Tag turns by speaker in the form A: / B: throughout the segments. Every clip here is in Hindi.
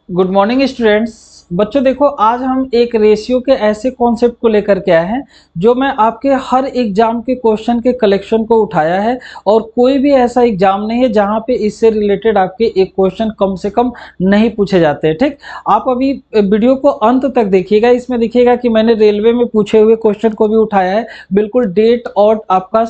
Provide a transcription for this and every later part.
A: Good morning students. बच्चों देखो, आज हम एक रेशियो के ऐसे कॉन्सेप्ट को लेकर के आए हैं जो मैं आपके हर एग्जाम के क्वेश्चन के कलेक्शन को उठाया है। और कोई भी ऐसा एग्जाम नहीं है जहां पे इससे रिलेटेड आपके एक क्वेश्चन कम से कम नहीं पूछे जाते हैं। ठीक, आप अभी वीडियो को अंत तक देखिएगा। इसमें देखिएगा कि मैंने रेलवे में पूछे हुए क्वेश्चन को भी उठाया है, बिल्कुल डेट और आपका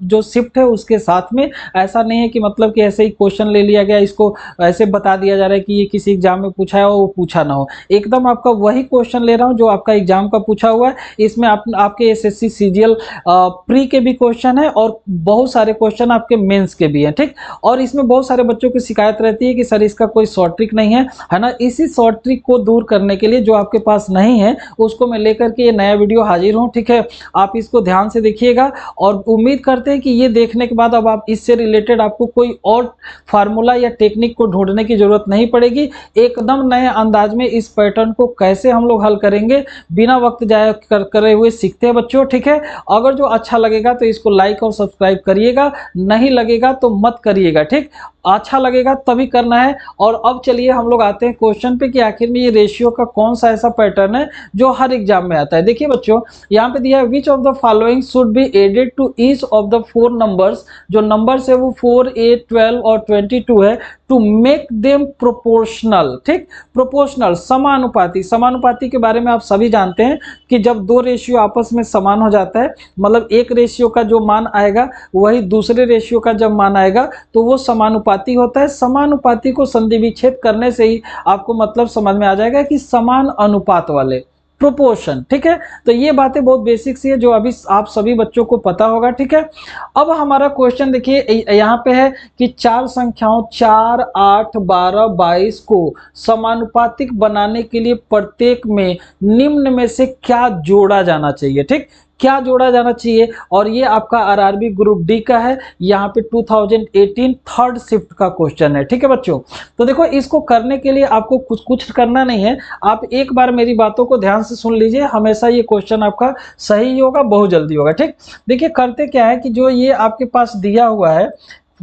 A: जो शिफ्ट है उसके साथ में। ऐसा नहीं है कि मतलब कि ऐसे ही क्वेश्चन ले लिया गया, इसको ऐसे बता दिया जा रहा है कि ये किसी एग्जाम में पूछा है और वो पूछा ना हो। एकदम आपका वही क्वेश्चन ले रहा हूं जो आपका एग्जाम का पूछा हुआ है। इसमें आपके एसएससी सीजीएल प्री के भी क्वेश्चन है और बहुत सारे क्वेश्चन आपके मेंस के भी हैं। ठीक, और इसमें बहुत सारे बच्चों की शिकायत रहती है कि सर इसका कोई शॉर्ट ट्रिक नहीं है ना। इसी शॉर्ट ट्रिक को दूर करने के लिए जो आपके पास नहीं है उसको मैं लेकर के ये नया वीडियो हाजिर हूँ। ठीक है, आप इसको ध्यान से देखिएगा और उम्मीद करते हैं कि ये देखने के बाद अब आप इससे रिलेटेड आपको कोई और फार्मूला या टेक्निक को ढूंढने की जरूरत नहीं पड़ेगी। एकदम नए अंदाज में इस पैटर्न को कैसे हम लोग हल करेंगे बिना वक्त जाया करे हुए सीखते हैं बच्चों। ठीक है, अगर जो अच्छा लगेगा तो इसको लाइक और सब्सक्राइब करिएगा, नहीं लगेगा तो मत करिएगा। ठीक, अच्छा लगेगा तभी करना है। और अब चलिए हम लोग आते हैं क्वेश्चन पे कि आखिर में ये रेशियो का कौन सा ऐसा पैटर्न है जो हर एग्जाम में आता है। देखिए बच्चों, यहाँ पे दिया है which of the following should be added to each of the four numbers. जो नंबर्स है वो 4, 8, 12 और 22 है, टू मेक देम प्रोपोर्शनल। ठीक, प्रोपोर्शनल समानुपाती। समानुपाती के बारे में आप सभी जानते हैं कि जब दो रेशियो आपस में समान हो जाता है, मतलब एक रेशियो का जो मान आएगा वही दूसरे रेशियो का जब मान आएगा तो वो समानुपाती होता है। समानुपाती को संधि विच्छेद करने से ही आपको मतलब समझ में आ जाएगा कि समान अनुपात वाले, प्रोपोर्शन। ठीक है, तो ये बातें बहुत बेसिक सी है जो अभी आप सभी बच्चों को पता होगा। ठीक है, अब हमारा क्वेश्चन देखिए यहाँ पे है कि चार संख्याओं 4, 8, 12, 22 को समानुपातिक बनाने के लिए प्रत्येक में निम्न में से क्या जोड़ा जाना चाहिए। ठीक, क्या जोड़ा जाना चाहिए, और ये आपका आरआरबी ग्रुप डी का है। यहाँ पे 2018 थर्ड शिफ्ट का क्वेश्चन है। ठीक है बच्चों, तो देखो इसको करने के लिए आपको कुछ करना नहीं है। आप एक बार मेरी बातों को ध्यान से सुन लीजिए, हमेशा ये क्वेश्चन आपका सही होगा, बहुत जल्दी होगा। ठीक, देखिए करते क्या है कि जो ये आपके पास दिया हुआ है,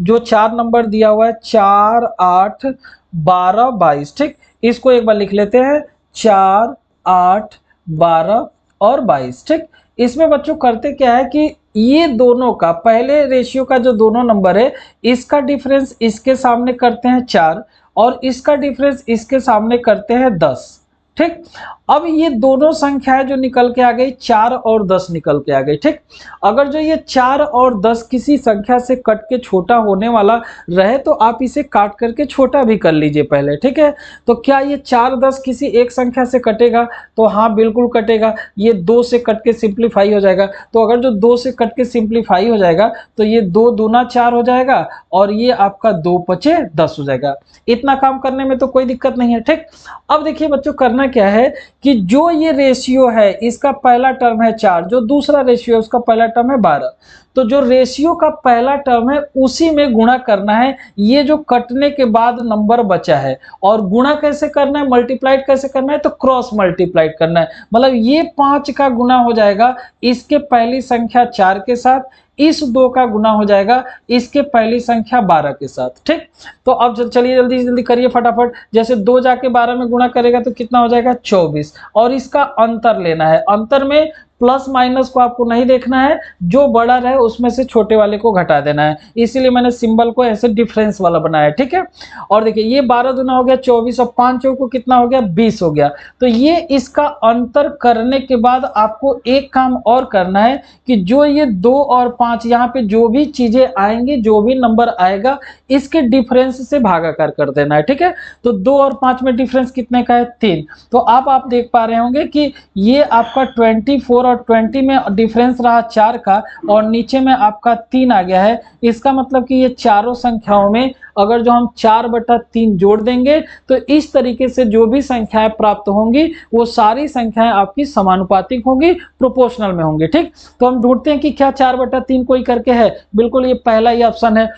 A: जो चार नंबर दिया हुआ है 4, 8, 12, 22। ठीक, इसको एक बार लिख लेते हैं, 4, 8, 12 और 22। ठीक, इसमें बच्चों करते क्या है कि ये दोनों का पहले रेशियो का जो दोनों नंबर है इसका डिफरेंस इसके सामने करते हैं 4 और इसका डिफरेंस इसके सामने करते हैं 10। ठीक, अब ये दोनों संख्याएं जो निकल के आ गई 4 और 10 निकल के आ गई। ठीक, अगर जो ये 4 और 10 किसी संख्या से कट के छोटा होने वाला रहे तो आप इसे काट करके छोटा भी कर लीजिए पहले। ठीक है, तो क्या ये 4, 10 किसी एक संख्या से कटेगा? तो हाँ बिल्कुल कटेगा। ये 2 से कट के सिंप्लीफाई हो जाएगा। तो अगर जो 2 से कट के सिंप्लीफाई हो जाएगा तो ये 2 दूना 4 हो जाएगा और ये आपका 2 पचे 10 हो जाएगा। इतना काम करने में तो कोई दिक्कत नहीं है। ठीक, अब देखिए बच्चों करना क्या है कि जो ये रेशियो है इसका पहला टर्म है 4, जो दूसरा रेशियो है उसका पहला टर्म है 12। तो जो रेशियो का पहला टर्म है उसी में गुणा करना है ये जो कटने के बाद नंबर बचा है। और गुणा कैसे करना है, मल्टीप्लाइड कैसे करना है, तो क्रॉस मल्टीप्लाइड करना है। मतलब ये 5 का गुना हो जाएगा इसके पहली संख्या 4 के साथ, इस 2 का गुना हो जाएगा इसके पहली संख्या 12 के साथ। ठीक, तो अब चलिए जल्दी जल्दी करिए फटाफट। जैसे 2 जाके 12 में गुणा करेगा तो कितना हो जाएगा 24, और इसका अंतर लेना है। अंतर में प्लस माइनस को आपको नहीं देखना है, जो बड़ा रहे उसमें से छोटे वाले को घटा देना है, इसीलिए मैंने सिंबल को ऐसे डिफरेंस वाला बनाया। ठीक है, और देखिए ये 12 दूना हो गया 24 और 5 चौको को कितना हो गया 20 हो गया। तो ये इसका अंतर करने के बाद आपको एक काम और करना है कि जो ये 2 और 5 यहाँ पे जो भी चीजें आएंगी, जो भी नंबर आएगा इसके डिफरेंस से भागाकार कर देना है। ठीक है, तो 2 और 5 में डिफरेंस कितने का है 3। तो अब आप देख पा रहे होंगे कि ये आपका 24 और 20 में डिफरेंस रहा 4 का और नीचे में आपका 3 आ गया है। इसका मतलब कि ये चारों संख्याओं में अगर जो हम 4/3 जोड़ देंगे तो इस तरीके से जो भी संख्याएं प्राप्त होंगी वो सारी संख्याएं आपकी समानुपातिक होंगी, प्रोपोर्शनल में होंगी। ठीक, तो हम ढूंढते हैं कि क्या 4/3 कोई करके है। बिल्कुल ये पहला ही ऑप्शन है,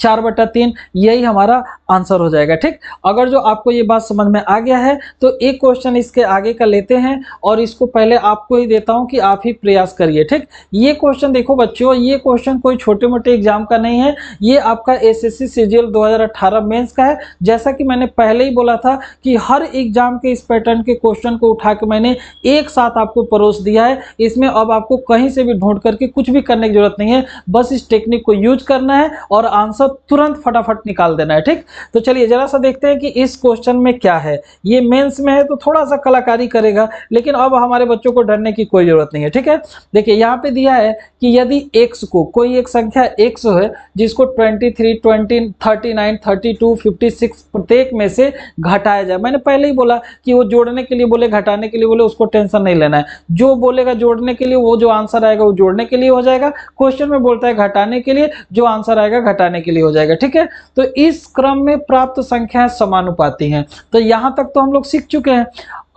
A: 4/3 यही हमारा आंसर हो जाएगा। ठीक, अगर जो आपको ये बात समझ में आ गया है तो एक क्वेश्चन इसके आगे का लेते हैं और इसको पहले आपको ही देता हूं कि आप ही प्रयास करिए। ठीक, ये क्वेश्चन देखो बच्चों, ये क्वेश्चन कोई छोटे मोटे एग्जाम का नहीं है, ये आपका एसएससी सीजीएल 2018 मेंस का है। जैसा कि मैंने पहले ही बोला था कि हर एग्जाम के इस पैटर्न के क्वेश्चन को उठा के मैंने एक साथ आपको परोस दिया है। इसमें अब आपको कहीं से भी ढूंढ करके कुछ भी करने की जरूरत नहीं है, बस इस टेक्निक को यूज करना है और आंसर तुरंत फटाफट निकाल देना है। ठीक, तो चलिए जरा सा देखते हैं कि इस क्वेश्चन में क्या है। ये मेंस में है तो थोड़ा सा कलाकारी करेगा, लेकिन अब हमारे बच्चों को डरने की कोई जरूरत नहीं है। ठीक है, देखिए यहाँ पे दिया है कि यदि x को, कोई एक संख्या x है जिसको 23, 20, 39, 32, 56 प्रत्येक में से घटाया जाए। मैंने पहले ही बोला कि वो जोड़ने के लिए बोले, घटाने के लिए बोले, उसको टेंशन नहीं लेना है। जो बोलेगा जोड़ने के लिए, वो जो आंसर आएगा वो जोड़ने के लिए हो जाएगा। क्वेश्चन में बोलता है घटाने के लिए, जो आंसर आएगा घटाने के लिए हो जाएगा। ठीक है, तो इस क्रम में प्राप्त संख्याएं समानुपाती हैं। तो यहां तक तो हम लोग सीख चुके हैं।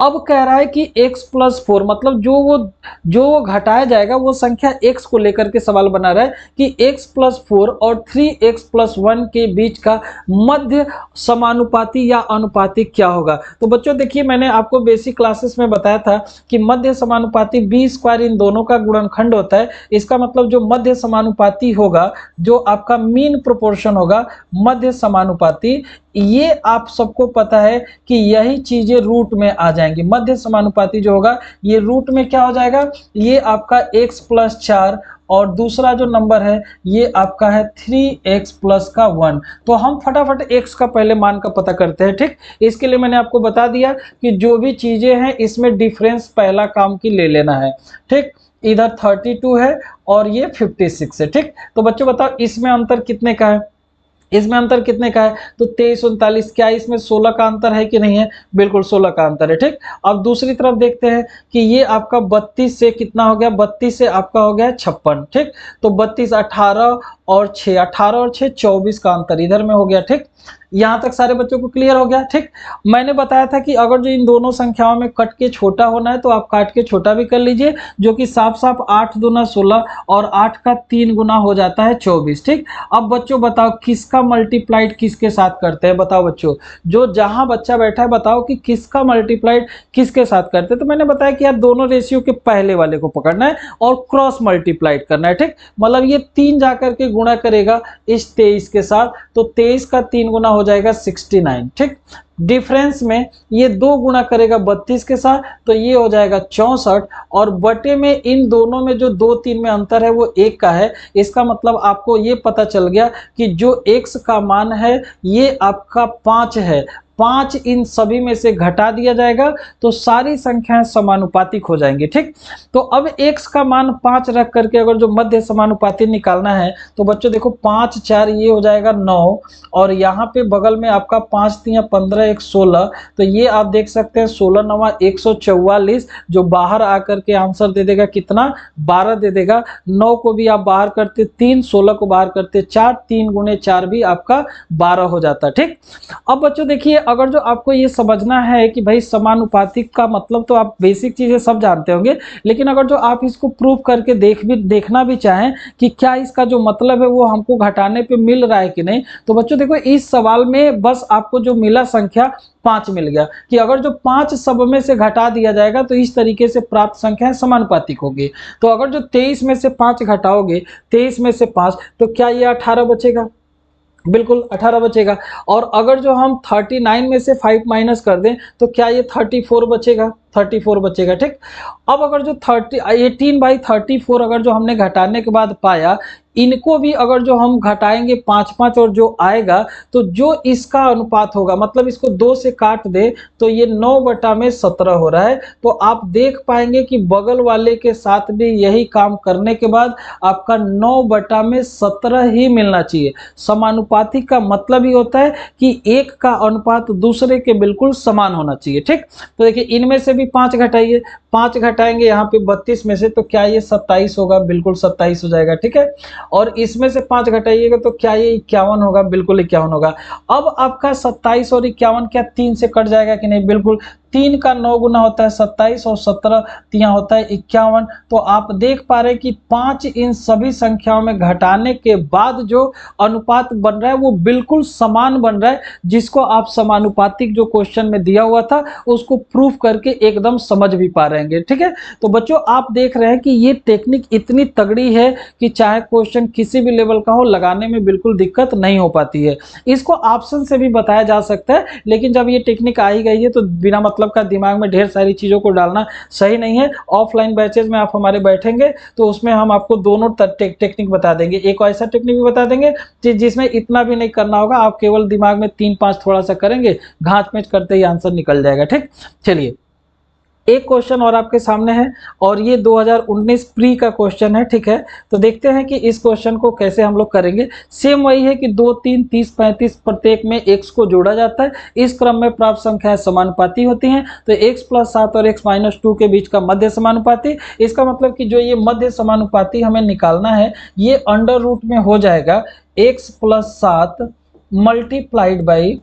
A: अब कह रहा है कि x+4 मतलब जो घटाया जाएगा वो संख्या x को लेकर के सवाल बना रहा है कि x+4 और 3x+1 के बीच का मध्य समानुपाती या अनुपाती क्या होगा। तो बच्चों देखिए, मैंने आपको बेसिक क्लासेस में बताया था कि मध्य समानुपाती b² इन दोनों का गुणनखंड होता है। इसका मतलब जो मध्य समानुपाती होगा, जो आपका मीन प्रोपोर्शन होगा, मध्य समानुपाती, ये आप सबको पता है कि यही चीजें रूट में आ जाएंगी। मध्य समानुपाती जो होगा ये रूट में क्या हो जाएगा, ये आपका x+4 और दूसरा जो नंबर है ये आपका है 3x+1। तो हम फटाफट x का पहले मान का पता करते हैं। ठीक, इसके लिए मैंने आपको बता दिया कि जो भी चीजें हैं इसमें डिफरेंस पहला काम की ले लेना है। ठीक, इधर 32 है और ये 56 है। ठीक, तो बच्चों बताओ इसमें अंतर कितने का है, इसमें अंतर कितने का है, तो 23, 39, क्या इसमें 16 का अंतर है कि नहीं है, बिल्कुल 16 का अंतर है। ठीक, अब दूसरी तरफ देखते हैं कि ये आपका 32 से कितना हो गया, 32 से आपका हो गया 56। ठीक, तो 32, 18 और 6, 18 और 6 24 का अंतर इधर में हो गया। ठीक, यहां तक सारे बच्चों को क्लियर हो गया। ठीक, मैंने बताया था कि अगर जो इन दोनों संख्याओं में कट के छोटा होना है तो आप काट के छोटा भी कर लीजिए, जो कि साफ साफ 8 दूना 16 और 8 का 3 गुना हो जाता है 24। ठीक, अब बच्चों बताओ किसका मल्टीप्लाइड किसके साथ करते हैं, बताओ बच्चों, जो जहां बच्चा बैठा है बताओ कि किसका मल्टीप्लाइड किसके साथ करते हैं। तो मैंने बताया कि यार दोनों रेशियो के पहले वाले को पकड़ना है और क्रॉस मल्टीप्लाइड करना है। ठीक, मतलब ये 3 जाकर के गुणा करेगा इस 23 के साथ, तो 23 का 3 गुना हो जाएगा 69। ठीक, डिफरेंस में ये 2 गुना करेगा 32 के साथ, तो ये हो जाएगा 64 और बटे में इन दोनों में जो 2, 3 में अंतर है वो 1 का है। इसका मतलब आपको ये पता चल गया कि जो x का मान है ये आपका 5 है। 5 इन सभी में से घटा दिया जाएगा तो सारी संख्याएं समानुपातिक हो जाएंगी। ठीक, तो अब x का मान 5 रख करके अगर जो मध्य समानुपाती निकालना है तो बच्चों देखो 5, 4 ये हो जाएगा 9 और यहाँ पे बगल में आपका 5, 3, 15, 1, 16, तो ये आप देख सकते हैं 16, 9, 144, जो बाहर आकर के आंसर दे देगा कितना, 12 दे देगा। 9 को भी आप बाहर करते 3, 16 को बाहर करते 4, 3 गुणे 4 भी आपका 12 हो जाता है। ठीक, अब बच्चों देखिए, अगर जो आपको ये समझना है कि भाई समानुपातिक का मतलब तो आप बेसिक चीजें सब जानते होंगे, लेकिन अगर जो आप इसको प्रूव करके देखना भी चाहें कि क्या इसका जो मतलब है वो हमको घटाने पे मिल रहा है कि नहीं, तो बच्चों देखो इस सवाल में बस आपको जो मिला संख्या 5 मिल गया कि अगर जो 5 सब में से घटा दिया जाएगा तो इस तरीके से प्राप्त संख्याएं समानुपातिक होगी। तो अगर जो 23 में से 5 घटाओगे, 23 में से 5, तो क्या ये 18 बचेगा, बिल्कुल 18 बचेगा। और अगर जो हम 39 में से 5 माइनस कर दें तो क्या ये 34 बचेगा, 34 बचेगा। ठीक, अब अगर जो 18/34 अगर जो हमने घटाने के बाद पाया, इनको भी अगर जो हम घटाएंगे 5, 5 और जो आएगा तो जो इसका अनुपात होगा, मतलब इसको 2 से काट दे तो ये 9/17 हो रहा है। तो आप देख पाएंगे कि बगल वाले के साथ भी यही काम करने के बाद आपका 9/17 ही मिलना चाहिए। समानुपाती का मतलब ही होता है कि एक का अनुपात दूसरे के बिल्कुल समान होना चाहिए। ठीक, तो देखिए इनमें से भी 5 घटाइए, 5 घटाएंगे यहाँ पे 32 में से, तो क्या ये 27 होगा? बिल्कुल 27 हो जाएगा, ठीक है। और इसमें से 5 घटाइएगा तो क्या ये 51 होगा? बिल्कुल 51 होगा। अब आपका 27 और 51 क्या 3 से कट जाएगा कि नहीं? बिल्कुल। 3 का 9 गुना होता है 27 और 17 तिया होता है 51। तो आप देख पा रहे हैं कि 5 इन सभी संख्याओं में घटाने के बाद जो अनुपात बन रहा है वो बिल्कुल समान बन रहा है, जिसको आप समानुपातिक जो क्वेश्चन में दिया हुआ था उसको प्रूफ करके एकदम समझ भी पा रहे हैं, ठीक है। तो बच्चों आप देख रहे हैं कि ये टेक्निक इतनी तगड़ी है कि चाहे क्वेश्चन किसी भी लेवल का हो, लगाने में बिल्कुल दिक्कत नहीं हो पाती है। इसको ऑप्शन से भी बताया जा सकता है, लेकिन जब ये टेक्निक आ ही गई है तो बिना मतलब का दिमाग में ढेर सारी चीजों को डालना सही नहीं है। ऑफलाइन बैचेज में आप हमारे बैठेंगे तो उसमें हम आपको दोनों टेक्निक बता देंगे। एक ऐसा टेक्निक भी बता देंगे जिसमें इतना भी नहीं करना होगा, आप केवल दिमाग में 3-5 थोड़ा सा करेंगे, घात पेंच करते ही आंसर निकल जाएगा, ठीक। चलिए एक क्वेश्चन और आपके सामने है और ये 2019 प्री का क्वेश्चन है, ठीक है। तो देखते हैं कि इस क्वेश्चन को कैसे हम लोग करेंगे। सेम वही है कि 2, 3, 30, 35 प्रत्येक में x को जोड़ा जाता है। इस क्रम में प्राप्त संख्याएं समानुपाती होती हैं। तो x + 7 और x - 2 के बीच का मध्य समानुपाती, इसका मतलब कि जो ये मध्य समानुपाती हमें निकालना है ये अंडर रूट में हो जाएगा x + 7 मल्टीप्लाइड बाई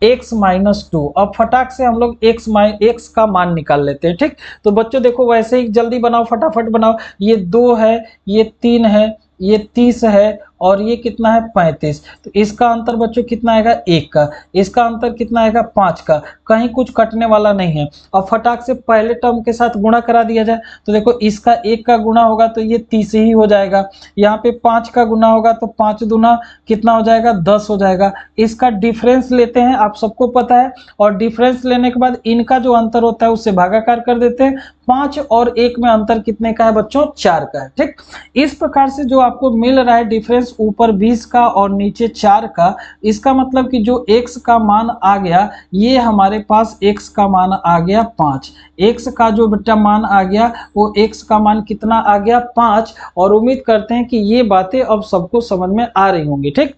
A: x - 2। अब फटाक से हम लोग x का मान निकाल लेते हैं, ठीक। तो बच्चों देखो वैसे ही जल्दी बनाओ, फटाफट बनाओ। ये 2 है, ये 3 है, ये 30 है और ये कितना है 35। तो इसका अंतर बच्चों कितना आएगा 1 का, इसका अंतर कितना आएगा 5 का, कहीं कुछ कटने वाला नहीं है। अब फटाक से पहले टर्म के साथ गुणा करा दिया जाए। तो देखो इसका 1 का गुणा होगा तो ये 30 ही हो जाएगा। यहाँ पे 5 का गुणा होगा तो 5 दूना कितना हो जाएगा 10 हो जाएगा। इसका डिफरेंस लेते हैं, आप सबको पता है, और डिफरेंस लेने के बाद इनका जो अंतर होता है उससे भागाकार कर देते हैं। 5 और 1 में अंतर कितने का है बच्चों? 4 का है, ठीक। इस प्रकार से जो आपको मिल रहा है डिफरेंस ऊपर 20 का और नीचे 4 का, इसका मतलब कि जो x का मान आ गया ये हमारे पास x का मान आ गया 5। x का जो बेटा मान आ गया वो x का मान कितना आ गया 5। और उम्मीद करते हैं कि ये बातें अब सबको समझ में आ रही होंगी, ठीक।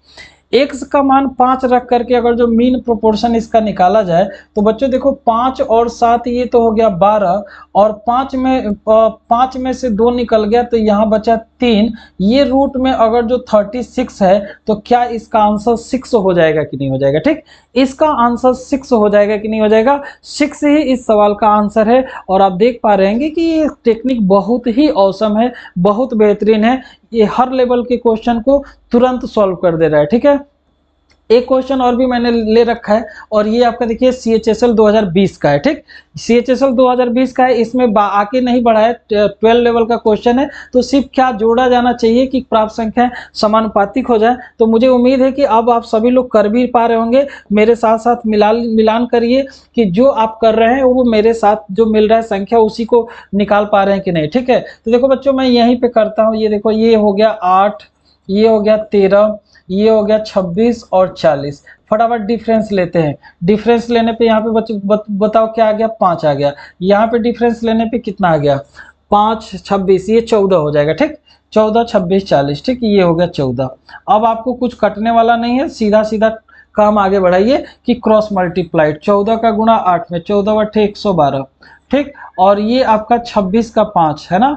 A: x का मान 5 रख करके अगर जो मीन प्रोपोर्शन इसका निकाला जाए तो बच्चों देखो 5 और 7 ये तो हो गया 12 और 5 में से 2 निकल गया तो यहाँ बचा 3। ये रूट में अगर जो 36 है तो क्या इसका आंसर 6 हो जाएगा कि नहीं हो जाएगा, ठीक। इसका आंसर 6 हो जाएगा कि नहीं हो जाएगा? 6 ही इस सवाल का आंसर है। और आप देख पा रहे हैं कि ये टेक्निक बहुत ही औसम है, बहुत बेहतरीन है। ये हर लेवल के क्वेश्चन को तुरंत सॉल्व कर दे रहा है, ठीक है। एक क्वेश्चन और भी मैंने ले रखा है और ये आपका देखिए CHSL 2020 का है, ठीक। CHSL 2020 का है, इसमें आके नहीं बढ़ा है, 12 लेवल का क्वेश्चन है। तो सिर्फ क्या जोड़ा जाना चाहिए कि प्राप्त संख्या समानुपातिक हो जाए। तो मुझे उम्मीद है कि अब आप सभी लोग कर भी पा रहे होंगे। मेरे साथ साथ मिलान करिए कि जो आप कर रहे हैं वो मेरे साथ जो मिल रहा है संख्या उसी को निकाल पा रहे हैं कि नहीं, ठीक है। तो देखो बच्चों मैं यहीं पे करता हूँ। ये देखो ये हो गया 8, ये हो गया 13, ये हो गया 26 और 40। फटाफट डिफरेंस लेते हैं। डिफरेंस लेने पे यहाँ पे बच्चों बताओ क्या आ गया? 5 आ गया। यहाँ पे डिफरेंस लेने पे कितना आ गया? 5, 26, ये 14 हो जाएगा, ठीक। 14, 26, 40, ठीक। ये हो गया 14। अब आपको कुछ कटने वाला नहीं है, सीधा सीधा काम आगे बढ़ाइए कि क्रॉस मल्टीप्लाइड 14 का गुणा 8 में, 14 बटे 112, ठीक। और ये आपका 26 का 5 है ना,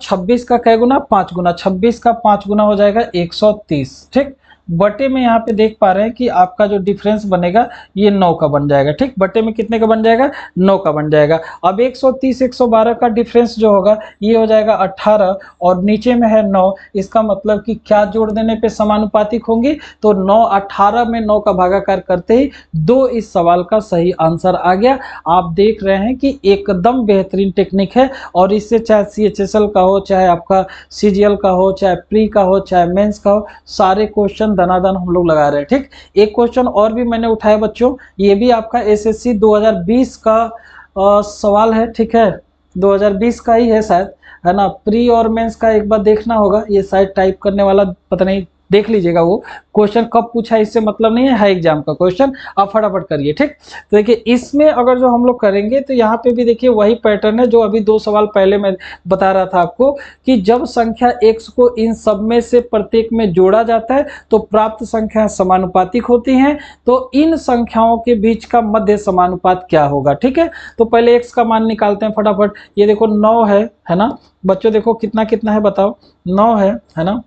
A: 26 का कै गुना? 5 गुना। 26 का 5 गुना हो जाएगा 130, ठीक। बटे में यहाँ पे देख पा रहे हैं कि आपका जो डिफरेंस बनेगा ये 9 का बन जाएगा, ठीक। बटे में कितने का बन जाएगा? 9 का बन जाएगा। अब 130 112 का डिफरेंस जो होगा ये हो जाएगा 18 और नीचे में है 9। इसका मतलब कि क्या जोड़ देने पे समानुपातिक होंगी? तो 9, 18 में 9 का भागाकार करते ही 2 इस सवाल का सही आंसर आ गया। आप देख रहे हैं कि एकदम बेहतरीन टेक्निक है और इससे चाहे CHSL का हो, चाहे आपका CGL का हो, चाहे प्री का हो, चाहे मेंस का हो, सारे क्वेश्चन दनादन हम लोग लगा रहे हैं, ठीक। एक क्वेश्चन और भी मैंने उठाया बच्चों, ये भी आपका SSC 2020 का सवाल है, ठीक है। 2020 का ही है शायद, है ना। प्री और मेंस का एक बार देखना होगा, ये शायद टाइप करने वाला पता नहीं देख लीजिएगा वो क्वेश्चन कब पूछा इससे मतलब नहीं है एग्जाम का क्वेश्चन। आप फटाफट करिए, ठीक। तो देखिए इसमें अगर जो हम लोग करेंगे तो यहाँ पे भी देखिए वही पैटर्न है जो अभी 2 सवाल पहले मैं बता रहा था आपको कि जब संख्या x को इन सब में से प्रत्येक में जोड़ा जाता है तो प्राप्त संख्या समानुपातिक होती हैं। तो इन संख्याओं के बीच का मध्य समानुपात क्या होगा, ठीक है। तो पहले x का मान निकालते हैं फटाफट। ये देखो 9 है ना बच्चों, देखो कितना कितना है बताओ, 9 है ना,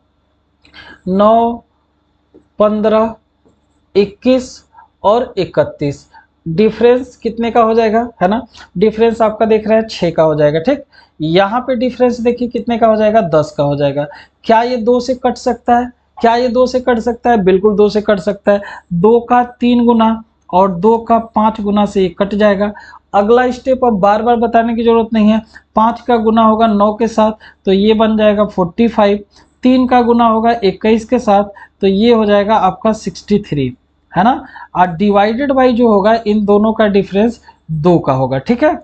A: 9, 15, 21 और 31। डिफरेंस कितने का हो जाएगा, है ना, डिफरेंस आपका देख रहे हैं 6 का हो जाएगा, ठीक। यहाँ पे डिफरेंस देखिए कितने का हो जाएगा, 10 का हो जाएगा। क्या ये 2 से कट सकता है, क्या ये 2 से कट सकता है, बिल्कुल 2 से कट सकता है। 2 का 3 गुना और 2 का 5 गुना से ये कट जाएगा। अगला स्टेप अब बार बार बताने की जरूरत नहीं है, 5 का गुना होगा 9 के साथ तो ये बन जाएगा 45, 3 का गुना होगा 21 के साथ तो ये हो जाएगा आपका 63, है ना। और डिवाइडेड बाई जो होगा इन दोनों का डिफरेंस 2 का होगा, ठीक है।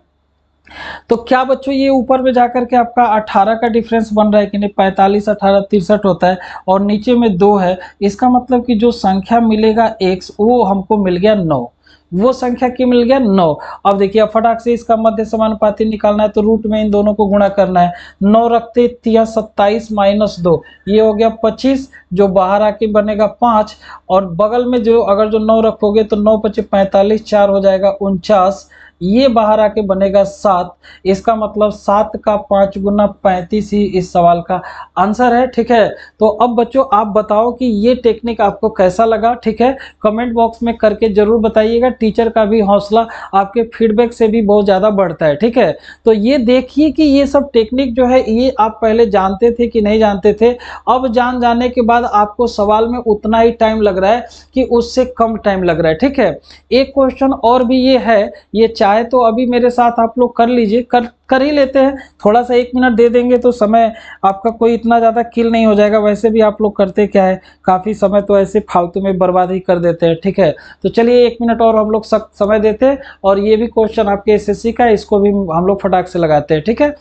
A: तो क्या बच्चों ये ऊपर में जाकर के आपका 18 का डिफरेंस बन रहा है कि नहीं, 45, 18, 63 होता है और नीचे में 2 है। इसका मतलब कि जो संख्या मिलेगा x वो हमको मिल गया 9, वो संख्या की मिल गया 9। अब देखिए अब फटाक से इसका मध्य समानुपाती निकालना है तो रूट में इन दोनों को गुणा करना है। 9 रखते 27 माइनस 2 ये हो गया 25, जो बाहर आके बनेगा 5 और बगल में जो अगर जो 9 रखोगे तो 9 25 45, 4 हो जाएगा 49, ये बाहर आके बनेगा 7। इसका मतलब 7 का 5 गुना 35 ही इस सवाल का आंसर है, ठीक है। तो अब बच्चों आप बताओ कि ये टेक्निक आपको कैसा लगा, ठीक है। कमेंट बॉक्स में करके जरूर बताइएगा, टीचर का भी हौसला आपके फीडबैक से भी बहुत ज़्यादा बढ़ता है, ठीक है। तो ये देखिए कि ये सब टेक्निक जो है ये आप पहले जानते थे कि नहीं जानते थे। अब जाने के बाद आपको सवाल में उतना ही टाइम लग रहा है कि उससे कम टाइम लग रहा है, ठीक है। एक क्वेश्चन और भी ये है, ये चाहे तो अभी मेरे साथ आप लोग कर लीजिए, कर ही लेते हैं, थोड़ा सा 1 मिनट दे देंगे तो समय आपका कोई इतना ज़्यादा किल नहीं हो जाएगा। वैसे भी आप लोग करते क्या है, काफ़ी समय तो ऐसे फालतू में बर्बाद ही कर देते हैं, ठीक है। तो चलिए 1 मिनट और हम लोग समय देते हैं और ये भी क्वेश्चन आपके एसएससी का है, इसको भी हम लोग फटाक से लगाते हैं, ठीक है।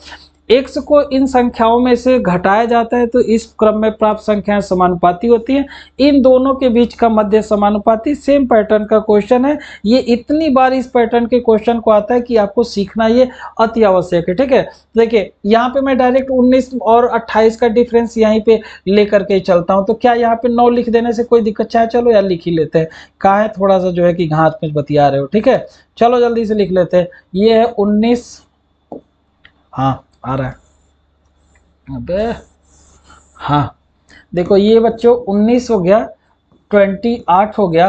A: x को इन संख्याओं में से घटाया जाता है तो इस क्रम में प्राप्त संख्याएं समानुपाती होती हैं। इन दोनों के बीच का मध्य समानुपाती, सेम पैटर्न का क्वेश्चन है। ये इतनी बार इस पैटर्न के क्वेश्चन को आता है कि आपको सीखना ये अति आवश्यक है, ठीक है। देखिए यहाँ पे मैं डायरेक्ट 19 और 28 का डिफरेंस यहीं पे लेकर के चलता हूँ। तो क्या यहाँ पे 9 लिख देने से कोई दिक्कत, चाहे चलो यार लिख ही लेते हैं, कहा है थोड़ा सा जो है कि घास में बतिया रहे हो, ठीक है। चलो जल्दी से लिख लेते हैं। ये है 19, हाँ आ रहा है, अबे हाँ देखो ये बच्चों 19 हो गया, 28 हो गया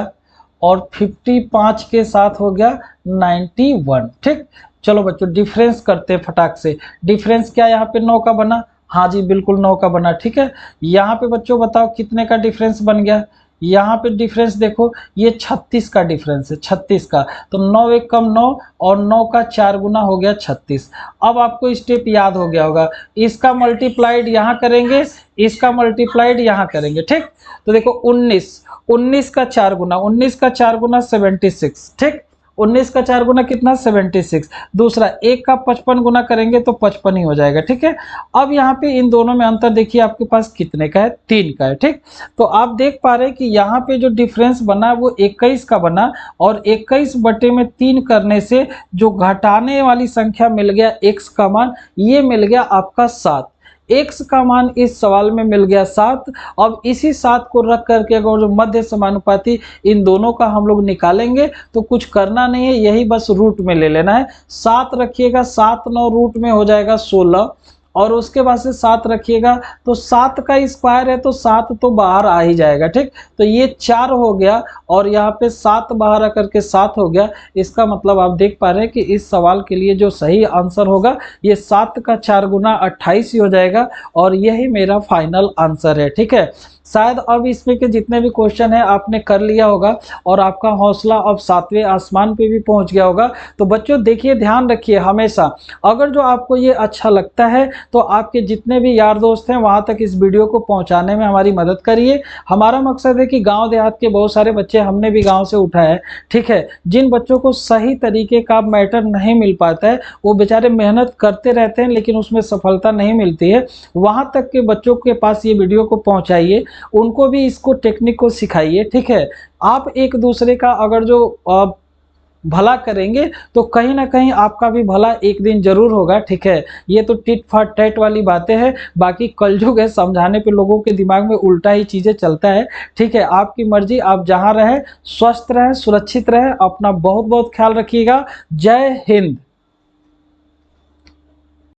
A: और 55 के साथ हो गया 91, ठीक। चलो बच्चों डिफरेंस करते हैं फटाक से। डिफरेंस क्या यहाँ पे 9 का बना, हाँ जी बिल्कुल 9 का बना, ठीक है। यहाँ पे बच्चों बताओ कितने का डिफरेंस बन गया, यहाँ पे डिफरेंस देखो ये 36 का डिफरेंस है, 36 का। तो 9 एक कम 9 और 9 का 4 गुना हो गया 36। अब आपको स्टेप याद हो गया होगा, इसका मल्टीप्लाइड यहाँ करेंगे, इसका मल्टीप्लाइड यहाँ करेंगे, ठीक। तो देखो 19 का 4 गुना, 19 का 4 गुना 76, ठीक। 19 का 4 गुना कितना 76। दूसरा 1 का 55 गुना करेंगे तो 55 ही हो जाएगा, ठीक है। अब यहाँ पे इन दोनों में अंतर देखिए आपके पास कितने का है, 3 का है, ठीक। तो आप देख पा रहे हैं कि यहाँ पे जो डिफरेंस बना वो 21 का बना और 21 बटे में 3 करने से जो घटाने वाली संख्या मिल गया x का मान, ये मिल गया आपका 7। x का मान इस सवाल में मिल गया 7। अब इसी 7 को रख करके अगर जो मध्य समानुपाती इन दोनों का हम लोग निकालेंगे तो कुछ करना नहीं है, यही बस रूट में ले लेना है। 7 रखिएगा, 7 9 रूट में हो जाएगा 16 और उसके बाद से 7 रखिएगा तो 7 का स्क्वायर है तो 7 तो बाहर आ ही जाएगा, ठीक। तो ये 4 हो गया और यहाँ पे 7 बाहर आकर के 7 हो गया। इसका मतलब आप देख पा रहे हैं कि इस सवाल के लिए जो सही आंसर होगा ये 7 का 4 गुना 28 ही हो जाएगा और यही मेरा फाइनल आंसर है, ठीक है। शायद अब इसमें के जितने भी क्वेश्चन है आपने कर लिया होगा और आपका हौसला अब 7वें आसमान पे भी पहुंच गया होगा। तो बच्चों देखिए ध्यान रखिए, हमेशा अगर जो आपको ये अच्छा लगता है तो आपके जितने भी यार दोस्त हैं वहां तक इस वीडियो को पहुंचाने में हमारी मदद करिए। हमारा मकसद है कि गांव देहात के बहुत सारे बच्चे, हमने भी गांव से उठाए हैं, ठीक है, जिन बच्चों को सही तरीके का मैटर नहीं मिल पाता है, वो बेचारे मेहनत करते रहते हैं लेकिन उसमें सफलता नहीं मिलती है, वहां तक के बच्चों के पास ये वीडियो को पहुंचाइए उनको भी इसको टेक्निक को सिखाइए, ठीक है। आप एक दूसरे का अगर जो भला करेंगे तो कहीं न कहीं आपका भी भला एक दिन ज़रूर होगा, ठीक है। ये तो टिट फॉर टैट वाली बातें हैं, बाकी कलयुग है, समझाने पे लोगों के दिमाग में उल्टा ही चीज़ें चलता है, ठीक है। आपकी मर्ज़ी, आप जहाँ रहें, स्वस्थ रहें, सुरक्षित रहें, अपना बहुत-बहुत ख्याल रखिएगा। जय हिंद।